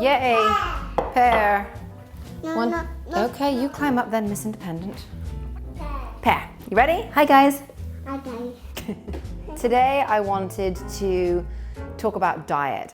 Yay! Pear. No, One. no, no. Okay, you climb up then, Miss Independent. Pear. You ready? Hi guys. Okay. Today I wanted to talk about diet.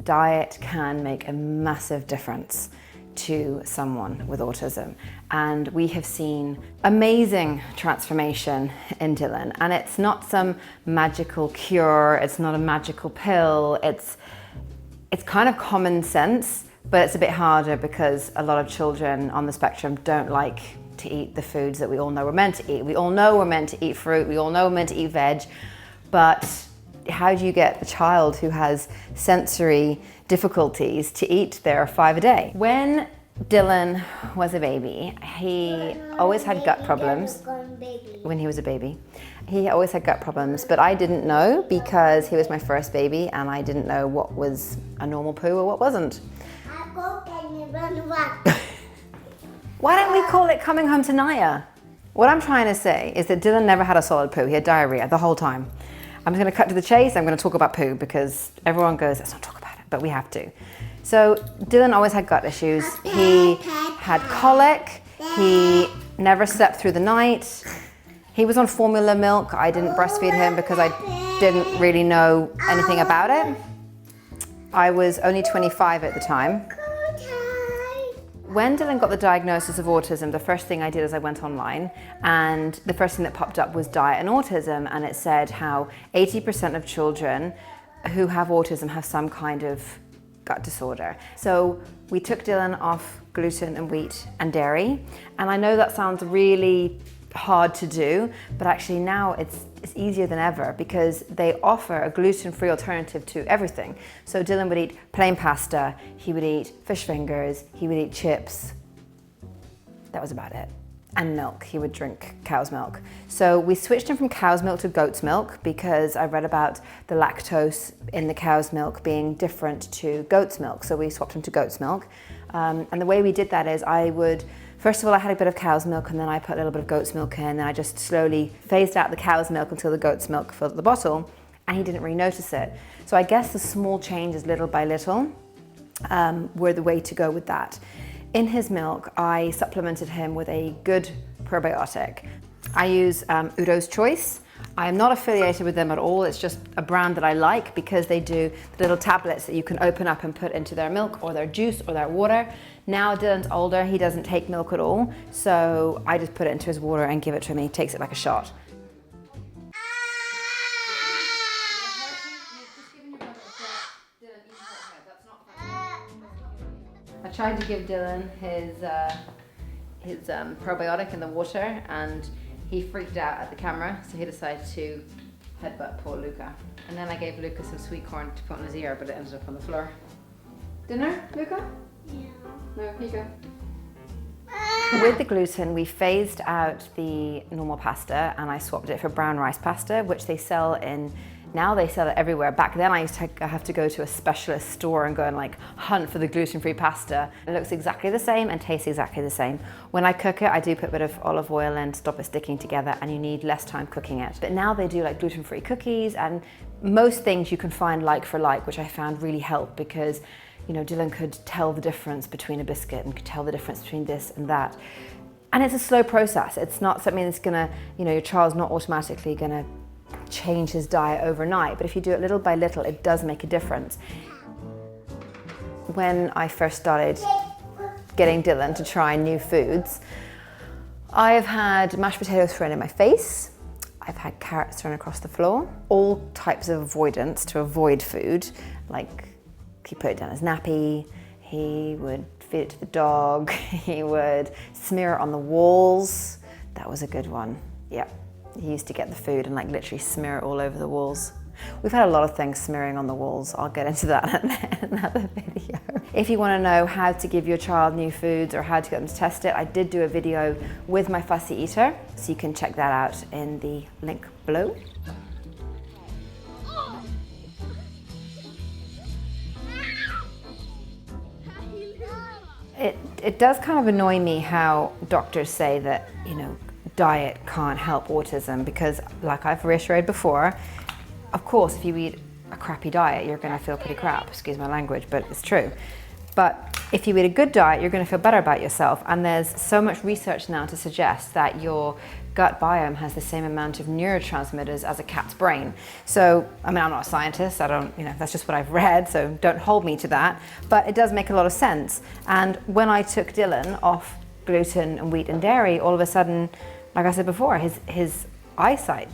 Diet can make a massive difference to someone with autism, and we have seen amazing transformation in Dylan, and it's not some magical cure, it's not a magical pill, it's kind of common sense, but it's a bit harder because a lot of children on the spectrum don't like to eat the foods that we all know we're meant to eat. We all know we're meant to eat fruit, we all know we're meant to eat veg, but how do you get a child who has sensory difficulties to eat their 5 a day? When Dylan was a baby, he always had gut problems. When he was a baby, he always had gut problems, but I didn't know because he was my first baby and I didn't know what was a normal poo or what wasn't. Why don't we call it coming home to Naya? What I'm trying to say is that Dylan never had a solid poo. He had diarrhea the whole time. I'm just going to cut to the chase. I'm going to talk about poo because everyone goes, let's not talk about it, but we have to. So Dylan always had gut issues. He had colic. He never slept through the night. He was on formula milk. I didn't breastfeed him because I didn't really know anything about it. I was only 25 at the time. When Dylan got the diagnosis of autism, the first thing I did is I went online, and the first thing that popped up was diet and autism, and it said how 80% of children who have autism have some kind of gut disorder. So we took Dylan off gluten and wheat and dairy, and I know that sounds really hard to do, but actually now it's easier than ever because they offer a gluten-free alternative to everything. So Dylan would eat plain pasta, he would eat fish fingers, he would eat chips. That was about it. And milk, he would drink cow's milk. So we switched him from cow's milk to goat's milk because I read about the lactose in the cow's milk being different to goat's milk. So we swapped him to goat's milk. And the way we did that is first of all, I had a bit of cow's milk and then I put a little bit of goat's milk in, and I just slowly phased out the cow's milk until the goat's milk filled the bottle, and he didn't really notice it. So I guess the small changes little by little were the way to go with that. In his milk, I supplemented him with a good probiotic. I use Udo's Choice. I am not affiliated with them at all. It's just a brand that I like because they do the little tablets that you can open up and put into their milk or their juice or their water. Now Dylan's older, he doesn't take milk at all, so I just put it into his water and give it to him. He takes it like a shot. I tried to give Dylan his probiotic in the water, and he freaked out at the camera, so he decided to headbutt poor Luca. And then I gave Luca some sweet corn to put on his ear, but it ended up on the floor. Dinner, Luca? Yeah. No, here you go. With the gluten, we phased out the normal pasta and I swapped it for brown rice pasta, which they sell now they sell it everywhere. Back then I used to have to go to a specialist store and go and hunt for the gluten-free pasta. It looks exactly the same and tastes exactly the same. When I cook it, I do put a bit of olive oil and stop it sticking together, and you need less time cooking it. But now they do gluten-free cookies, and most things you can find like for like, which I found really helped because Dylan could tell the difference between a biscuit and could tell the difference between this and that. And it's a slow process. It's not something that's gonna, your child's not automatically gonna change his diet overnight, but if you do it little by little, it does make a difference. When I first started getting Dylan to try new foods, I've had mashed potatoes thrown in my face, I've had carrots thrown across the floor, all types of avoidance to avoid food, he put it down his nappy, he would feed it to the dog, he would smear it on the walls. That was a good one, yeah. He used to get the food and literally smear it all over the walls. We've had a lot of things smearing on the walls. I'll get into that in another video. If you want to know how to give your child new foods or how to get them to test it, I did do a video with my fussy eater, so you can check that out in the link below. It does kind of annoy me how doctors say that, diet can't help autism, because like I've reiterated before, of course, if you eat a crappy diet, you're going to feel pretty crap, excuse my language, but it's true. But if you eat a good diet, you're going to feel better about yourself. And there's so much research now to suggest that your gut biome has the same amount of neurotransmitters as a cat's brain. So, I mean, I'm not a scientist, that's just what I've read, so don't hold me to that. But it does make a lot of sense. And when I took Dylan off gluten and wheat and dairy, all of a sudden, like I said before, his eyesight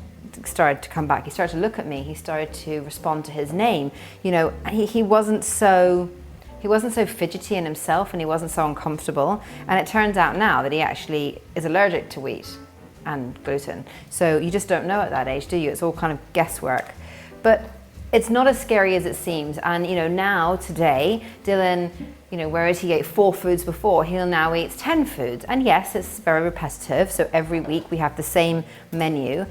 started to come back. He started to look at me. He started to respond to his name. He wasn't so fidgety in himself, and he wasn't so uncomfortable. And it turns out now that he actually is allergic to wheat and gluten. So you just don't know at that age, do you? It's all kind of guesswork. But it's not as scary as it seems. And now today, Dylan, whereas he ate 4 foods before, he'll now eat 10 foods. And yes, it's very repetitive. So every week we have the same menu.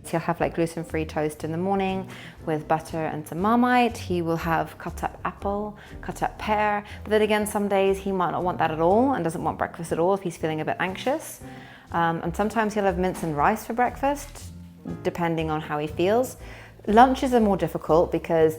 He'll have like gluten-free toast in the morning with butter and some Marmite. He will have cut up apple, cut up pear. But then again, some days he might not want that at all and doesn't want breakfast at all if he's feeling a bit anxious. And sometimes he'll have mince and rice for breakfast, depending on how he feels. Lunches are more difficult because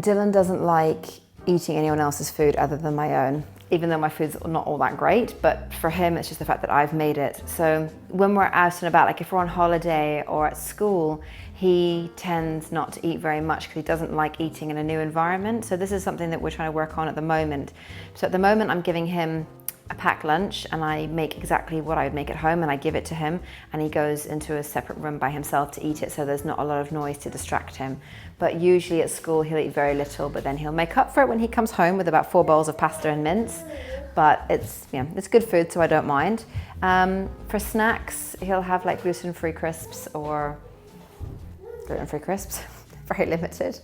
Dylan doesn't like eating anyone else's food other than my own, even though my food's not all that great. But for him, it's just the fact that I've made it. So when we're out and about, like if we're on holiday or at school, he tends not to eat very much because he doesn't like eating in a new environment. So this is something that we're trying to work on at the moment. So at the moment, I'm giving him a packed lunch, and I make exactly what I would make at home, and I give it to him, and he goes into a separate room by himself to eat it, so there's not a lot of noise to distract him. But usually at school he'll eat very little, but then he'll make up for it when he comes home with about 4 bowls of pasta and mince. But it's good food, so I don't mind. For snacks, he'll have like gluten-free crisps or gluten-free crisps. Very limited.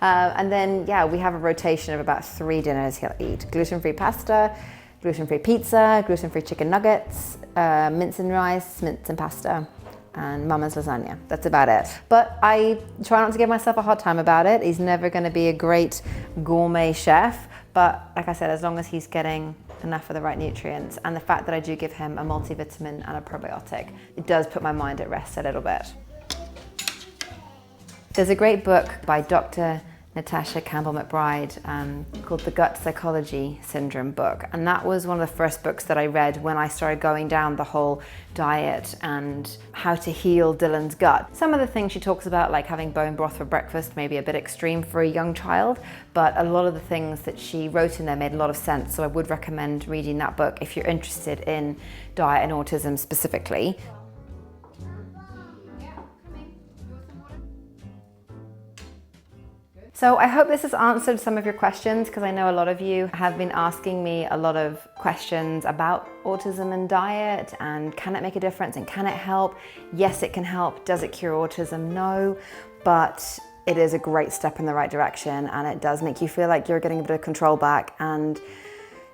And then we have a rotation of about 3 dinners he'll eat. Gluten-free pasta, gluten-free pizza, gluten-free chicken nuggets, mince and rice, mince and pasta, and mama's lasagna. That's about it. But I try not to give myself a hard time about it. He's never going to be a great gourmet chef, but like I said, as long as he's getting enough of the right nutrients, and the fact that I do give him a multivitamin and a probiotic, it does put my mind at rest a little bit. There's a great book by Dr. Natasha Campbell-McBride called The Gut Psychology Syndrome book. And that was one of the first books that I read when I started going down the whole diet and how to heal Dylan's gut. Some of the things she talks about, like having bone broth for breakfast, may be a bit extreme for a young child, but a lot of the things that she wrote in there made a lot of sense. So I would recommend reading that book if you're interested in diet and autism specifically. So I hope this has answered some of your questions, because I know a lot of you have been asking me a lot of questions about autism and diet, and can it make a difference and can it help? Yes, it can help. Does it cure autism? No, but it is a great step in the right direction, and it does make you feel like you're getting a bit of control back. And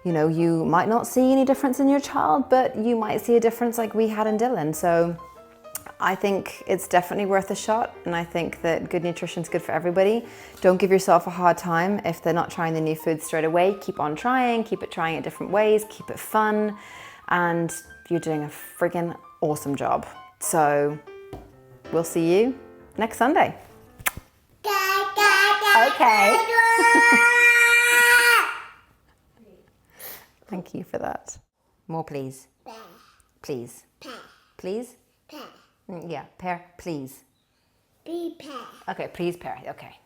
you might not see any difference in your child, but you might see a difference like we had in Dylan. So I think it's definitely worth a shot, and I think that good nutrition is good for everybody. Don't give yourself a hard time if they're not trying the new food straight away. Keep on trying, keep it trying it different ways, keep it fun, and you're doing a friggin' awesome job. So we'll see you next Sunday. Okay. Thank you for that. More, please. Please. Please? Yeah, pear, please. Be pear. Okay, please, pear. Okay.